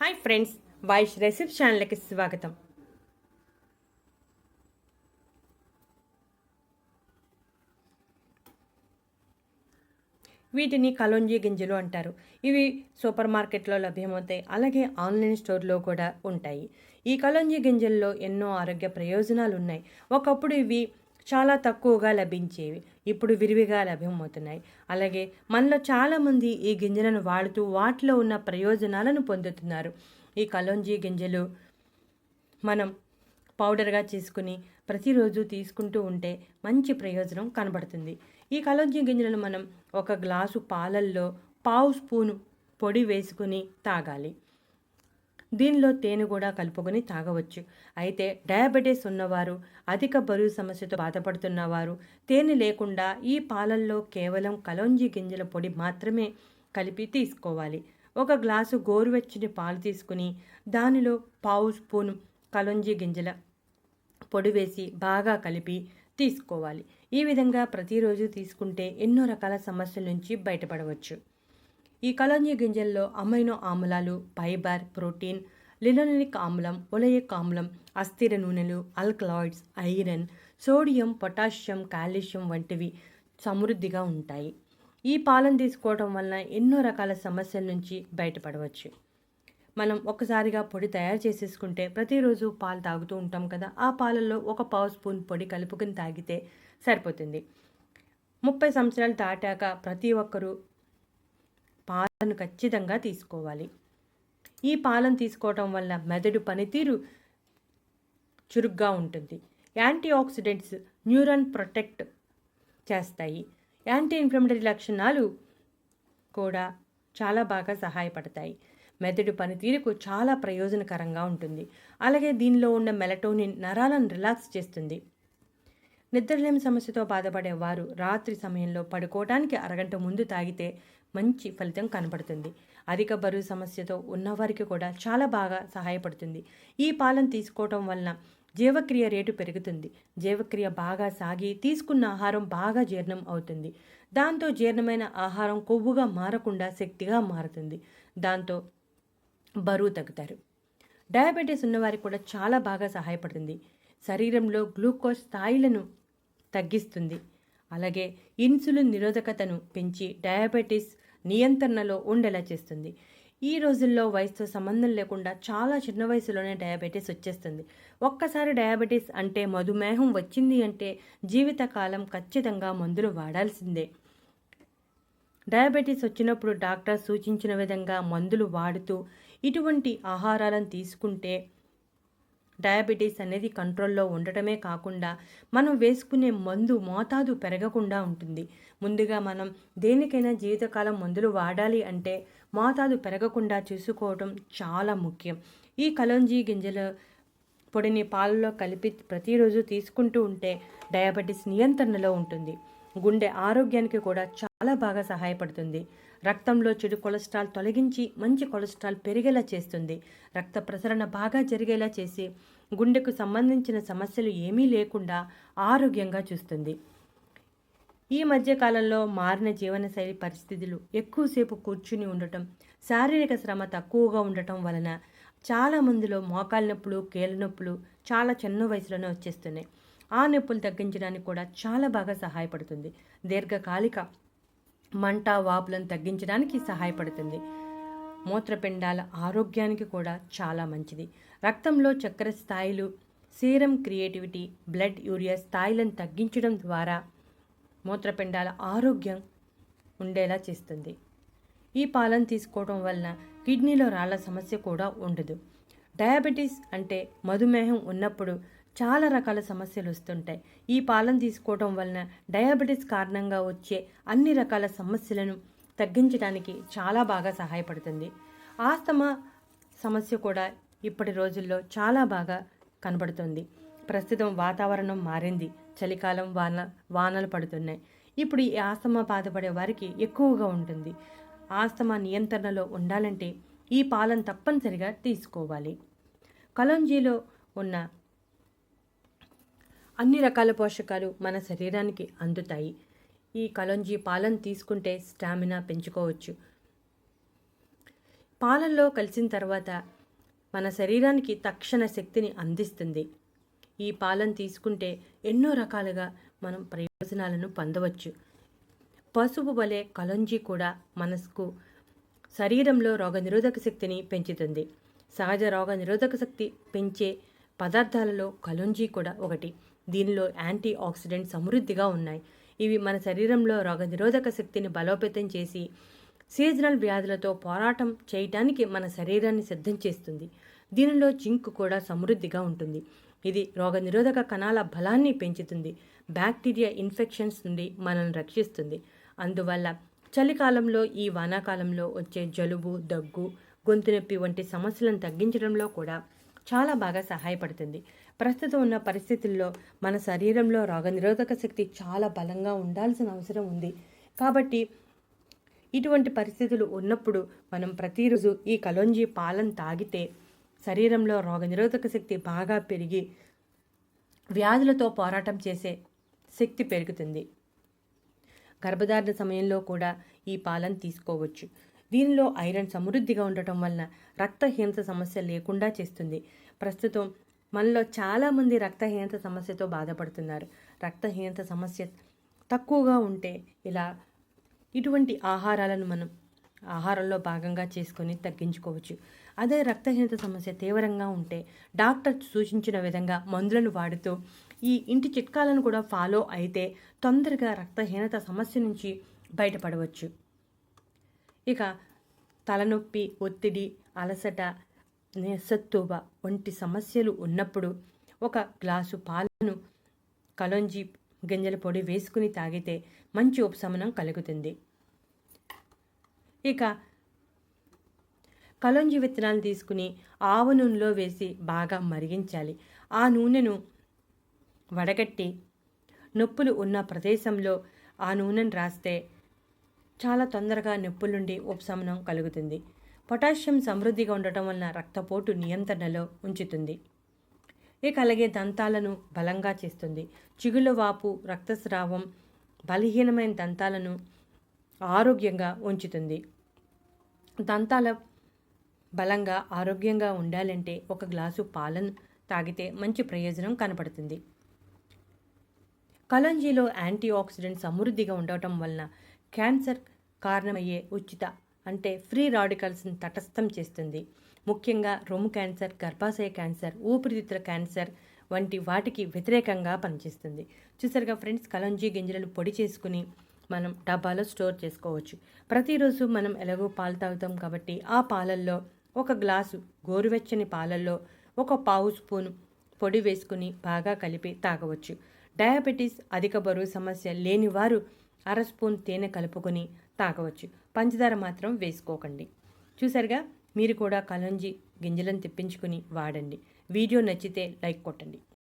Hi friends, Vaish recipe ఛానల్కి స్వాగతం. వీటిని కలోంజీ గింజలు అంటారు. ఇవి సూపర్ మార్కెట్లో లభ్యమవుతాయి, అలాగే ఆన్లైన్ స్టోర్లో కూడా ఉంటాయి. ఈ కలోంజీ గింజల్లో ఎన్నో ఆరోగ్య ప్రయోజనాలు ఉన్నాయి. ఒకప్పుడు ఇవి చాలా తక్కువగా లభించేవి, ఇప్పుడు విరివిగా లభ్యమవుతున్నాయి. అలాగే మనలో చాలామంది ఈ గింజలను వాడుతూ వాటిలో ఉన్న ప్రయోజనాలను పొందుతున్నారు. ఈ కలోంజీ గింజలు మనం పౌడర్గా చేసుకుని ప్రతిరోజు తీసుకుంటూ ఉంటే మంచి ప్రయోజనం కనబడుతుంది. ఈ కలోంజీ గింజలను మనం ఒక గ్లాసు పాలల్లో పావు స్పూను పొడి వేసుకుని తాగాలి. దీనిలో తేనె కూడా కలుపుకొని తాగవచ్చు. అయితే డయాబెటీస్ ఉన్నవారు, అధిక బరువు సమస్యతో బాధపడుతున్నవారు తేనె లేకుండా ఈ పాలల్లో కేవలం కలోంజీ గింజల పొడి మాత్రమే కలిపి తీసుకోవాలి. ఒక గ్లాసు గోరువెచ్చని పాలు తీసుకుని దానిలో పావు స్పూను కలోంజీ గింజల పొడి వేసి బాగా కలిపి తీసుకోవాలి. ఈ విధంగా ప్రతిరోజు తీసుకుంటే ఎన్నో రకాల సమస్యల నుంచి బయటపడవచ్చు. ఈ కలోంజీ గింజల్లో అమైనో ఆమ్లాలు, ఫైబర్, ప్రోటీన్, లినోలిక్ ఆమ్లం, ఒలయిక్ ఆమ్లం, అస్థిర నూనెలు, alkaloids, iron, sodium, potassium, calcium వంటివి సమృద్ధిగా ఉంటాయి. ఈ పాలను తీసుకోవడం వలన ఎన్నో రకాల సమస్యల నుంచి బయటపడవచ్చు. మనం ఒక్కసారిగా పొడి తయారు చేసేసుకుంటే ప్రతిరోజు పాలు తాగుతూ ఉంటాం కదా, ఆ పాలల్లో ఒక పావు స్పూన్ పొడి కలుపుకొని తాగితే సరిపోతుంది. 30 సంవత్సరాలు దాటాక ప్రతి ఒక్కరూ పాలను ఖచ్చితంగా తీసుకోవాలి. ఈ పాలను తీసుకోవటం వల్ల మెదడు పనితీరు చురుగ్గా ఉంటుంది. యాంటీ ఆక్సిడెంట్స్ న్యూరాన్ ప్రొటెక్ట్ చేస్తాయి. యాంటీ ఇన్ఫ్లమేటరీ లక్షణాలు కూడా చాలా బాగా సహాయపడతాయి. మెదడు పనితీరుకు చాలా ప్రయోజనకరంగా ఉంటుంది. అలాగే దీనిలో ఉన్న మెలటోనిన్ నరాలను రిలాక్స్ చేస్తుంది. నిద్రలేమి సమస్యతో బాధపడే వారు రాత్రి సమయంలో పడుకోవడానికి అరగంట ముందు తాగితే మంచి ఫలితం కనబడుతుంది. అధిక బరువు సమస్యతో ఉన్నవారికి కూడా చాలా బాగా సహాయపడుతుంది. ఈ పాలను తీసుకోవటం వలన జీవక్రియ రేటు పెరుగుతుంది. జీవక్రియ బాగా సాగి తీసుకున్న ఆహారం బాగా జీర్ణం అవుతుంది. దాంతో జీర్ణమైన ఆహారం కొవ్వుగా మారకుండా శక్తిగా మారుతుంది. దాంతో బరువు తగ్గుతారు. డయాబెటీస్ ఉన్నవారికి కూడా చాలా బాగా సహాయపడుతుంది. శరీరంలో గ్లూకోజ్ స్థాయిలను తగ్గిస్తుంది. అలాగే ఇన్సులిన్ నిరోధకతను పెంచి డయాబెటీస్ నియంత్రణలో ఉండేలా చేస్తుంది. ఈ రోజుల్లో వయసుతో సంబంధం లేకుండా చాలా చిన్న వయసులోనే డయాబెటీస్ వచ్చేస్తుంది. ఒక్కసారి డయాబెటీస్ అంటే మధుమేహం వచ్చింది అంటే జీవితకాలం ఖచ్చితంగా మందులు వాడాల్సిందే. డయాబెటీస్ వచ్చినప్పుడు డాక్టర్ సూచించిన విధంగా మందులు వాడుతూ ఇటువంటి ఆహారాలను తీసుకుంటే డయాబెటీస్ అనేది కంట్రోల్లో ఉండటమే కాకుండా మనం వేసుకునే మందు మోతాదు పెరగకుండా ఉంటుంది. ముందుగా మనం దేనికైనా జీవితకాలం మందులు వాడాలి అంటే మోతాదు పెరగకుండా చూసుకోవడం చాలా ముఖ్యం. ఈ కలోంజీ గింజల పొడిని పాలలో కలిపి ప్రతిరోజు తీసుకుంటూ ఉంటే డయాబెటీస్ నియంత్రణలో ఉంటుంది. గుండె ఆరోగ్యానికి కూడా చాలా బాగా సహాయపడుతుంది. రక్తంలో చెడు కొలెస్ట్రాల్ తొలగించి మంచి కొలెస్ట్రాల్ పెరిగేలా చేస్తుంది. రక్త ప్రసరణ బాగా జరిగేలా చేసి గుండెకు సంబంధించిన సమస్యలు ఏమీ లేకుండా ఆరోగ్యంగా చూస్తుంది. ఈ మధ్యకాలంలో మారిన జీవనశైలి పరిస్థితులు, ఎక్కువసేపు కూర్చుని ఉండటం, శారీరక శ్రమ తక్కువగా ఉండటం వలన చాలా మందిలో మోకాలు నొప్పులు, కీళ్ళ నొప్పులు చాలా చిన్న వయసులోనే వచ్చేస్తున్నాయి. ఆ నొప్పులు తగ్గించడానికి కూడా చాలా బాగా సహాయపడుతుంది. దీర్ఘకాలిక మంట, వాపులను తగ్గించడానికి సహాయపడుతుంది. మూత్రపిండాల ఆరోగ్యానికి కూడా చాలా మంచిది. రక్తంలో చక్కెర స్థాయిలు, సీరం క్రియేటివిటీ, బ్లడ్ యూరియా స్థాయిలను తగ్గించడం ద్వారా మూత్రపిండాల ఆరోగ్యం ఉండేలా చేస్తుంది. ఈ పాలను తీసుకోవడం వలన కిడ్నీలో రాళ్ల సమస్య కూడా ఉండదు. డయాబెటీస్ అంటే మధుమేహం ఉన్నప్పుడు చాలా రకాల సమస్యలు వస్తుంటాయి. ఈ పాలను తీసుకోవడం వలన డయాబెటీస్ కారణంగా వచ్చే అన్ని రకాల సమస్యలను తగ్గించడానికి చాలా బాగా సహాయపడుతుంది. ఆస్తమా సమస్య కూడా ఇప్పటి రోజుల్లో చాలా బాగా కనబడుతుంది. ప్రస్తుతం వాతావరణం మారింది. చలికాలం వానలు పడుతున్నాయి. ఇప్పుడు ఈ ఆస్తమా బాధపడే వారికి ఎక్కువగా ఉంటుంది. ఆస్తమా నియంత్రణలో ఉండాలంటే ఈ పాలను తప్పనిసరిగా తీసుకోవాలి. కలోంజీలో ఉన్న అన్ని రకాల పోషకాలు మన శరీరానికి అందుతాయి. ఈ కలోంజీ పాలను తీసుకుంటే స్టామినా పెంచుకోవచ్చు. పాలల్లో కలిసిన తర్వాత మన శరీరానికి తక్షణ శక్తిని అందిస్తుంది. ఈ పాలను తీసుకుంటే ఎన్నో రకాలుగా మనం ప్రయోజనాలను పొందవచ్చు. పసుపు వలె కలంజీ కూడా మనసుకు శరీరంలో రోగనిరోధక శక్తిని పెంచుతుంది. సహజ రోగనిరోధక శక్తి పెంచే పదార్థాలలో కలంజీ కూడా ఒకటి. దీనిలో యాంటీ ఆక్సిడెంట్ సమృద్ధిగా ఉన్నాయి. ఇవి మన శరీరంలో రోగనిరోధక శక్తిని బలోపేతం చేసి సీజనల్ వ్యాధులతో పోరాటం చేయటానికి మన శరీరాన్ని సిద్ధం చేస్తుంది. దీనిలో జింక్ కూడా సమృద్ధిగా ఉంటుంది. ఇది రోగనిరోధక కణాల బలాన్ని పెంచుతుంది. బ్యాక్టీరియా ఇన్ఫెక్షన్స్ నుండి మనల్ని రక్షిస్తుంది. అందువల్ల చలికాలంలో ఈ వానాకాలంలో వచ్చే జలుబు, దగ్గు, గొంతు నొప్పి వంటి సమస్యలను తగ్గించడంలో కూడా చాలా బాగా సహాయపడుతుంది. ప్రస్తుతం ఉన్న పరిస్థితుల్లో మన శరీరంలో రోగనిరోధక శక్తి చాలా బలంగా ఉండాల్సిన అవసరం ఉంది. కాబట్టి ఇటువంటి పరిస్థితులు ఉన్నప్పుడు మనం ప్రతిరోజు ఈ కలోంజీ పాలను తాగితే శరీరంలో రోగనిరోధక శక్తి బాగా పెరిగి వ్యాధులతో పోరాటం చేసే శక్తి పెరుగుతుంది. గర్భధారణ సమయంలో కూడా ఈ పాలను తీసుకోవచ్చు. దీనిలో ఐరన్ సమృద్ధిగా ఉండటం వలన రక్తహీనత సమస్య లేకుండా చేస్తుంది. ప్రస్తుతం మనలో చాలామంది రక్తహీనత సమస్యతో బాధపడుతున్నారు. రక్తహీనత సమస్య తక్కువగా ఉంటే ఇటువంటి ఆహారాలను మనం ఆహారంలో భాగంగా చేసుకొని తగ్గించుకోవచ్చు. అదే రక్తహీనత సమస్య తీవ్రంగా ఉంటే డాక్టర్ సూచించిన విధంగా మందులను వాడుతూ ఈ ఇంటి చిట్కాలను కూడా ఫాలో అయితే తొందరగా రక్తహీనత సమస్య నుంచి బయటపడవచ్చు. ఇక తలనొప్పి, ఒత్తిడి, అలసట, నిస్సత్తువ వంటి సమస్యలు ఉన్నప్పుడు ఒక గ్లాసు పాలను కలోంజీ గింజల పొడి వేసుకుని తాగితే మంచి ఉపశమనం కలుగుతుంది. ఇక కలోంజీ విత్తనాలు తీసుకుని ఆవ నూనెలో వేసి బాగా మరిగించాలి. ఆ నూనెను వడగట్టి నొప్పులు ఉన్న ప్రదేశంలో ఆ నూనెను రాస్తే చాలా తొందరగా నొప్పుల నుండి ఉపశమనం కలుగుతుంది. పొటాషియం సమృద్ధిగా ఉండటం వలన రక్తపోటు నియంత్రణలో ఉంచుతుంది. ఇక అలాగే దంతాలను బలంగా చేస్తుంది. చిగుళ్ళ వాపు, రక్తస్రావం, బలహీనమైన దంతాలను ఆరోగ్యంగా ఉంచుతుంది. దంతాల బలంగా ఆరోగ్యంగా ఉండాలంటే ఒక గ్లాసు పాలను తాగితే మంచి ప్రయోజనం కనపడుతుంది. కలంజీలో యాంటీ ఆక్సిడెంట్ సమృద్ధిగా ఉండటం వలన క్యాన్సర్ కారణమయ్యే ఫ్రీ రాడికల్స్ని తటస్థం చేస్తుంది. ముఖ్యంగా రొమ్ము క్యాన్సర్, గర్భాశయ క్యాన్సర్, ఊపిరితిత్తుల క్యాన్సర్ వంటి వాటికి వ్యతిరేకంగా పనిచేస్తుంది. చూసారుగా ఫ్రెండ్స్, కలంజీ గింజలను పొడి చేసుకుని మనం డబ్బాలో స్టోర్ చేసుకోవచ్చు. ప్రతిరోజు మనం ఎలాగో పాలు తాగుతాం కాబట్టి ఆ పాలల్లో ఒక గ్లాసు గోరువెచ్చని పాలల్లో ఒక పావు స్పూను పొడి వేసుకుని బాగా కలిపి తాగవచ్చు. డయాబెటీస్, అధిక బరువు సమస్య లేని వారు అర స్పూన్ తేనె కలుపుకొని తాగవచ్చు. పంచదార మాత్రం వేసుకోకండి. చూసారుగా, మీరు కూడా కలోంజీ గింజలను తెప్పించుకుని వాడండి. వీడియో నచ్చితే లైక్ కొట్టండి.